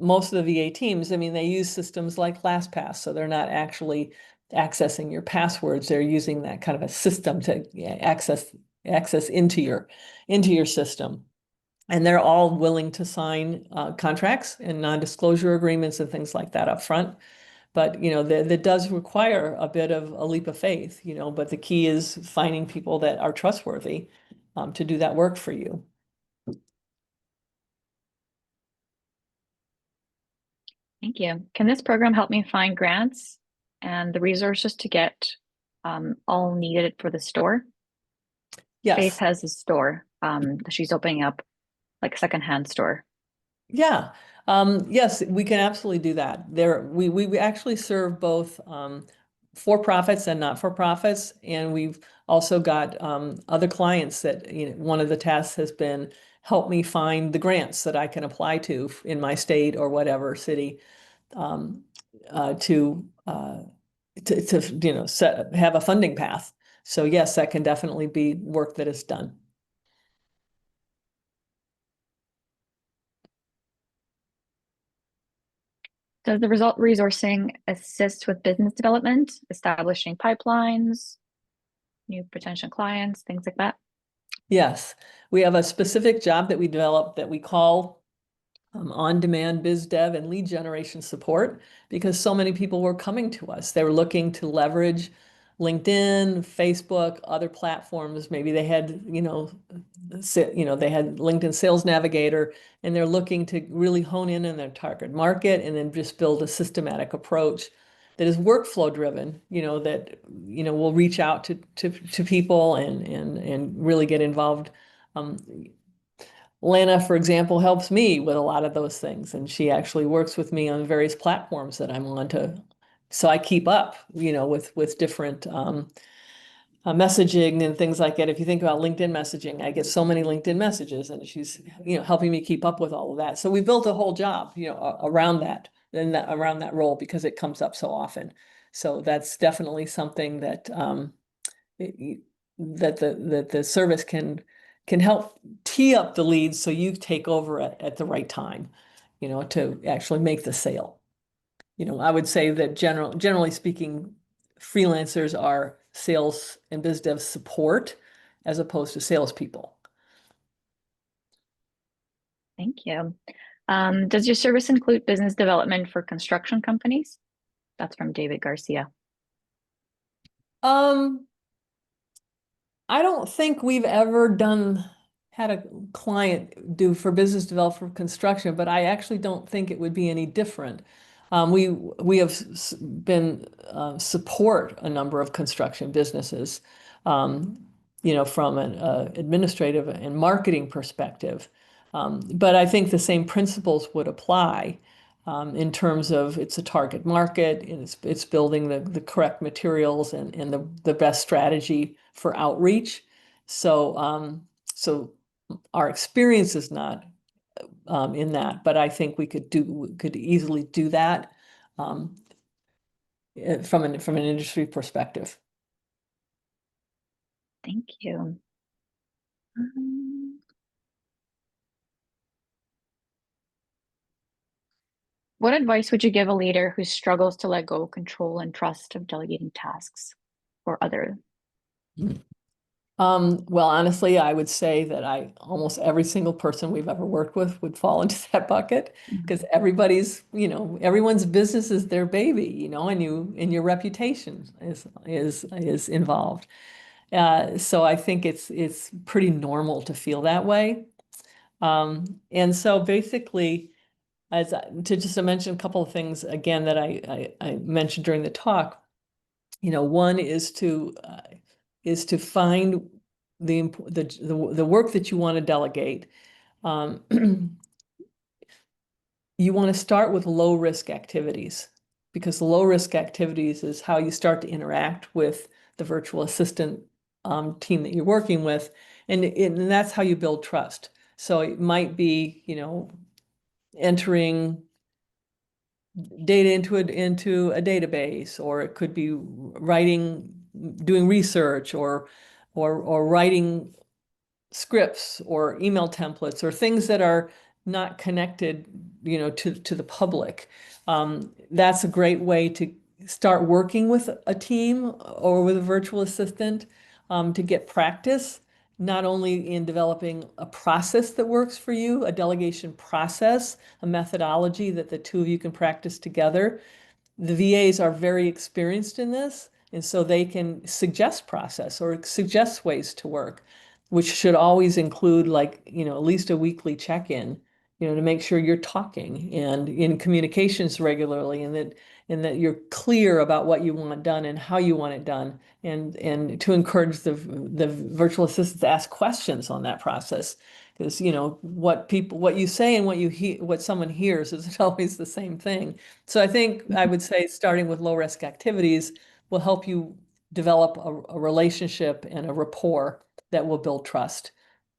most of the VA teams, I mean, they use systems like LastPass, so they're not actually accessing your passwords. They're using that kind of a system to access into your system. And they're all willing to sign contracts and non-disclosure agreements and things like that up front. But, that does require a bit of a leap of faith, but the key is finding people that are trustworthy to do that work for you. Thank you. Can this program help me find grants and the resources to get all needed for the store? Yes. Faith has a store that she's opening up, like a secondhand store. Yeah. Yes, we can absolutely do that. We actually serve both for-profits and not-for-profits, and we've also got other clients that, one of the tasks has been help me find the grants that I can apply to in my state or whatever city to have a funding path. So yes, that can definitely be work that is done. Does the result resourcing assist with business development, establishing pipelines, new potential clients, things like that? Yes, we have a specific job that we developed that we call on-demand biz dev and lead generation support, because so many people were coming to us. They were looking to leverage LinkedIn, Facebook, other platforms. Maybe they had, they had LinkedIn Sales Navigator, and they're looking to really hone in on their target market and then just build a systematic approach that is workflow driven, that, will reach out to people and really get involved. Lana, for example, helps me with a lot of those things, and she actually works with me on various platforms that I'm on so I keep up, with different messaging and things like that. If you think about LinkedIn messaging, I get so many LinkedIn messages, and she's, helping me keep up with all of that. So we built a whole job, around that and around that role because it comes up so often. So that's definitely something that that the service can help tee up the leads so you take over at the right time, to actually make the sale. I would say that generally speaking, freelancers are sales and biz dev support as opposed to salespeople. Thank you. Does your service include business development for construction companies? That's from David Garcia. I don't think we've ever done had a client do for business development for construction, but I actually don't think it would be any different. We have been support a number of construction businesses, um, from an administrative and marketing perspective. But I think the same principles would apply in terms of it's a target market and it's building the correct materials and the best strategy for outreach. So our experience is not in that, but I think we could easily do that um, from an industry perspective. Thank you. What advice would you give a leader who struggles to let go of control and trust of delegating tasks or other? Well, honestly, I would say that almost every single person we've ever worked with would fall into that bucket Mhm. because everyone's business is their baby, and your reputation is involved. So I think it's pretty normal to feel that way. And so basically, to just mention a couple of things again that I mentioned during the talk, one is to find the work that you want to delegate. Um, you want to start with low risk activities because the low risk activities is how you start to interact with the virtual assistant team that you're working with, and that's how you build trust. So it might be, entering data into a database, or it could be doing research, or writing scripts or email templates or things that are not connected, to the public. That's a great way to start working with a team or with a virtual assistant to get practice, not only in developing a process that works for you, a delegation process, a methodology that the two of you can practice together. The VAs are very experienced in this, and so they can suggest process or suggest ways to work, which should always include like, at least a weekly check-in, to make sure you're talking and in communications regularly, and that you're clear about what you want done and how you want it done, and to encourage the virtual assistants to ask questions on that process. Because, what you say and what someone hears isn't always the same thing. So I think I would say starting with low risk activities will help you develop a relationship and a rapport that will build trust.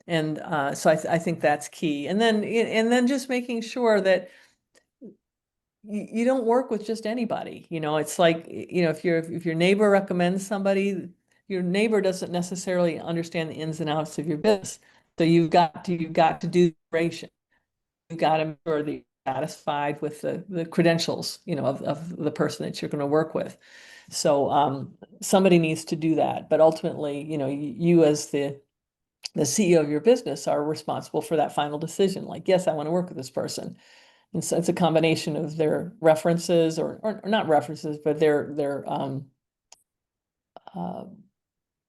And so I think that's key. And then just making sure that you don't work with just anybody. It's like, if your neighbor recommends somebody, your neighbor doesn't necessarily understand the ins and outs of your business. So you've got to do the curation. You've got to make sure that you're satisfied with the credentials, of the person that you're going to work with. So somebody needs to do that. But ultimately, you as the CEO of your business are responsible for that final decision. Like, yes, I want to work with this person. And so it's a combination of their references or not references, but uh,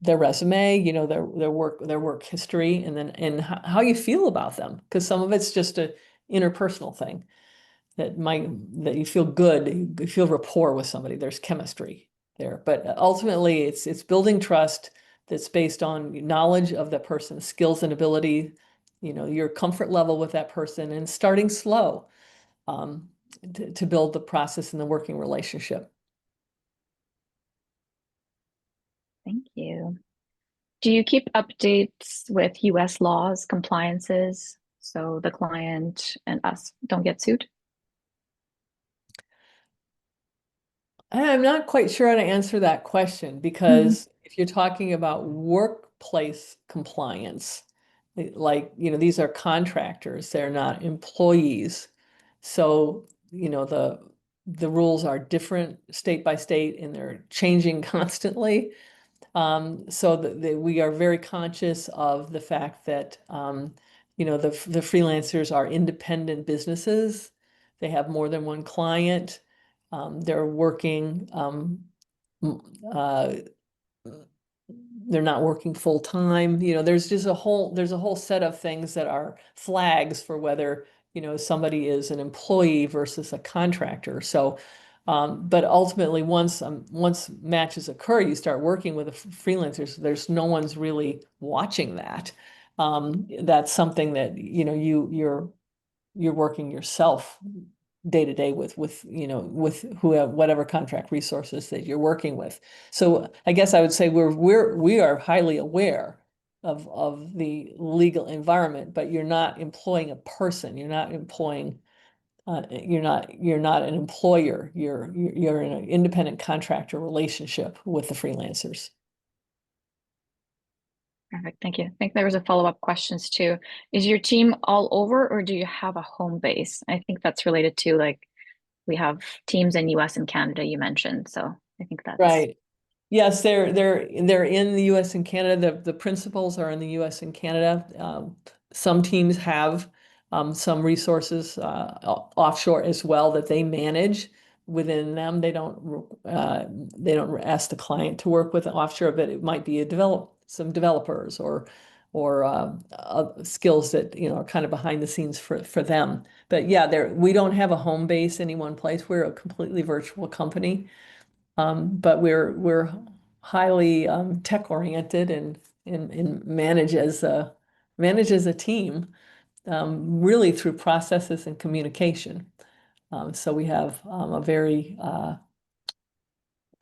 their resume, their work history, and how you feel about them. Because some of it's just a interpersonal thing that you feel good, you feel rapport with somebody. There's chemistry there, but ultimately it's building trust that's based on knowledge of that person's skills and ability, your comfort level with that person, and starting slow um, to build the process and the working relationship. Thank you. Do you keep updates with US laws, compliances, so the client and us don't get sued? I'm not quite sure how to answer that question Mhm. because if you're talking about workplace compliance, like, these are contractors, they're not employees. So, the rules are different state by state and they're changing constantly. So we are very conscious of the fact that, the freelancers are independent businesses. They have more than one client. They're working uh, they're not working full time. There's just there's a whole set of things that are flags for whether, somebody is an employee versus a contractor. So, but ultimately, once matches occur, you start working with a freelancers. There's no one's really watching that. That's something that, you're working yourself day to day with whatever contract resources that you're working with. So I guess I would say we are highly aware of the legal environment, but you're not employing a person. You're not employing you're not an employer. You're in an independent contractor relationship with the freelancers. Perfect. Thank you. I think there was a follow-up questions too. Is your team all over or do you have a home base? I think that's related to like we have teams in US and Canada you mentioned. So I think that's Right. Yes, they're in the U.S. and Canada. The principals are in the U.S. and Canada. Some teams have some resources offshore as well that they manage within them. They don't ask the client to work with offshore, but it might be some developers or skills that are kind of behind the scenes for them. But yeah, we don't have a home base in any one place. We're a completely virtual company. But we're highly tech oriented and manage as a team, really through processes and communication. So we have a very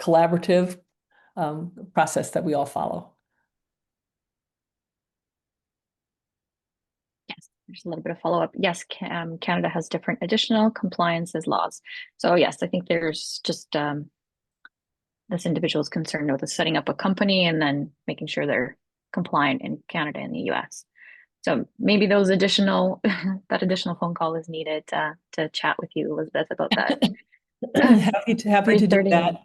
collaborative process that we all follow. yes, there's a little bit of follow-up. Yes, Canada has different additional compliances laws. So yes, I think there's just this individual is concerned with setting up a company and then making sure they're compliant in Canada and the US. So maybe those additional that additional phone call is needed to chat with you, Elizabeth, about that. Happy to do 3:30. that.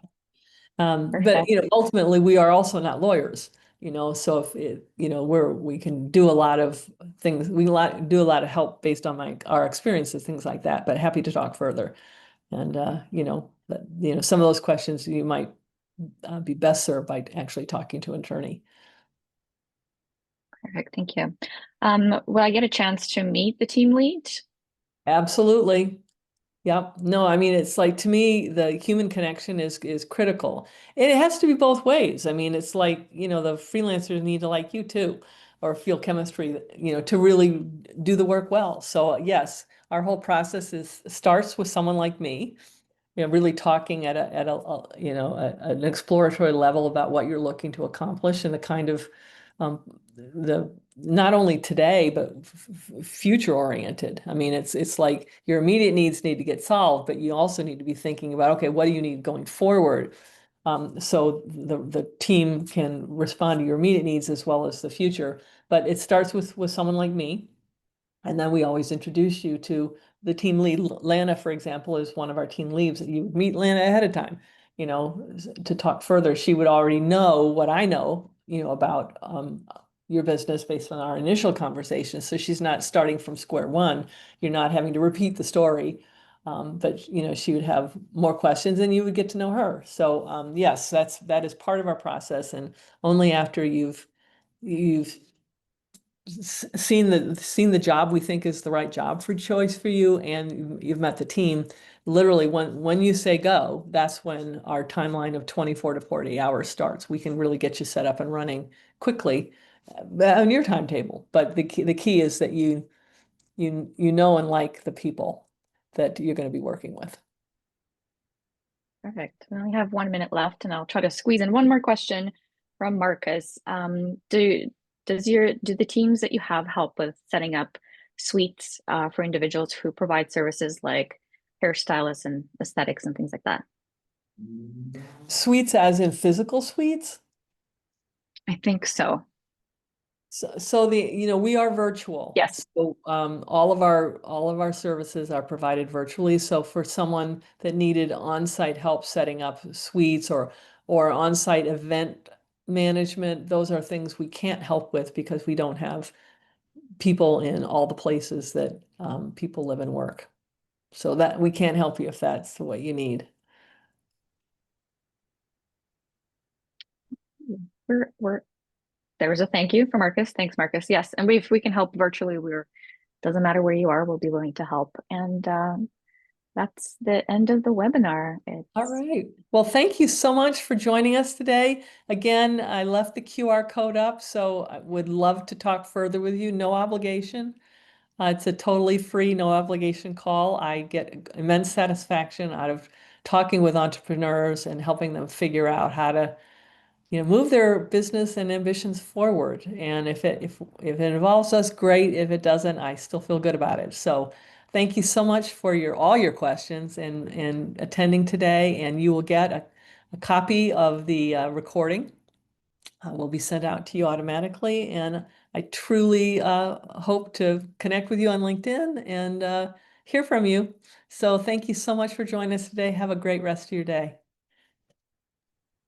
But Perfect. ultimately we are also not lawyers, so if we can do a lot of things, do a lot of help based on our experiences, things like that, but happy to talk further. And some of those questions you might be best served by actually talking to an attorney. Perfect. Thank you. Will I get a chance to meet the team lead? Absolutely. Yep. No, I mean, it's like, to me, the human connection is critical. And it has to be both ways. I mean, it's like, the freelancers need to like you too, or feel chemistry, to really do the work well. So yes, our whole process starts with someone like me, really talking an exploratory level about what you're looking to accomplish and the kind of the not only today but future oriented. I mean, it's like your immediate needs need to get solved, but you also need to be thinking about, okay, what do you need going forward? So the team can respond to your immediate needs as well as the future. But it starts with someone like me. And then we always introduce you to the team lead. Lana, for example, is one of our team leads. You meet Lana ahead of time, to talk further. She would already know what I know, about your business based on our initial conversation. So she's not starting from square one. You're not having to repeat the story. But she would have more questions and you would get to know her. So yes, that is part of our process. And only after you've seen the job we think is the right job for choice for you, and you've met the team. Literally, when you say go, that's when our timeline of 24 to 40 hours starts. We can really get you set up and running quickly on your timetable. But the key is that you know and like the people that you're going to be working with. Perfect. We only have 1 minute left, and I'll try to squeeze in one more question from Marcus. Do the teams that you have help with setting up suites for individuals who provide services like hairstylists and aesthetics and things like that? Suites as in physical suites? I think so. So we are virtual. Yes. So all of our services are provided virtually. So for someone that needed on-site help setting up suites or on-site event management, those are things we can't help with because we don't have people in all the places that people live and work. So that we can't help you if that's what you need. We're There was a thank you for Marcus. Thanks, Marcus. Yes, and if we can help virtually, we're doesn't matter where you are, we'll be willing to help. And that's the end of the webinar. All It's right. Well, thank you so much for joining us today. Again, I left the QR code up, so I would love to talk further with you. No obligation. It's a totally free, no obligation call. I get immense satisfaction out of talking with entrepreneurs and helping them figure out how to, move their business and ambitions forward. And if it involves us, great. If it doesn't, I still feel good about it. So thank you so much for all your questions and attending today. And you will get a copy of the recording. Will be sent out to you automatically. And I truly hope to connect with you on LinkedIn and hear from you. So thank you so much for joining us today. Have a great rest of your day.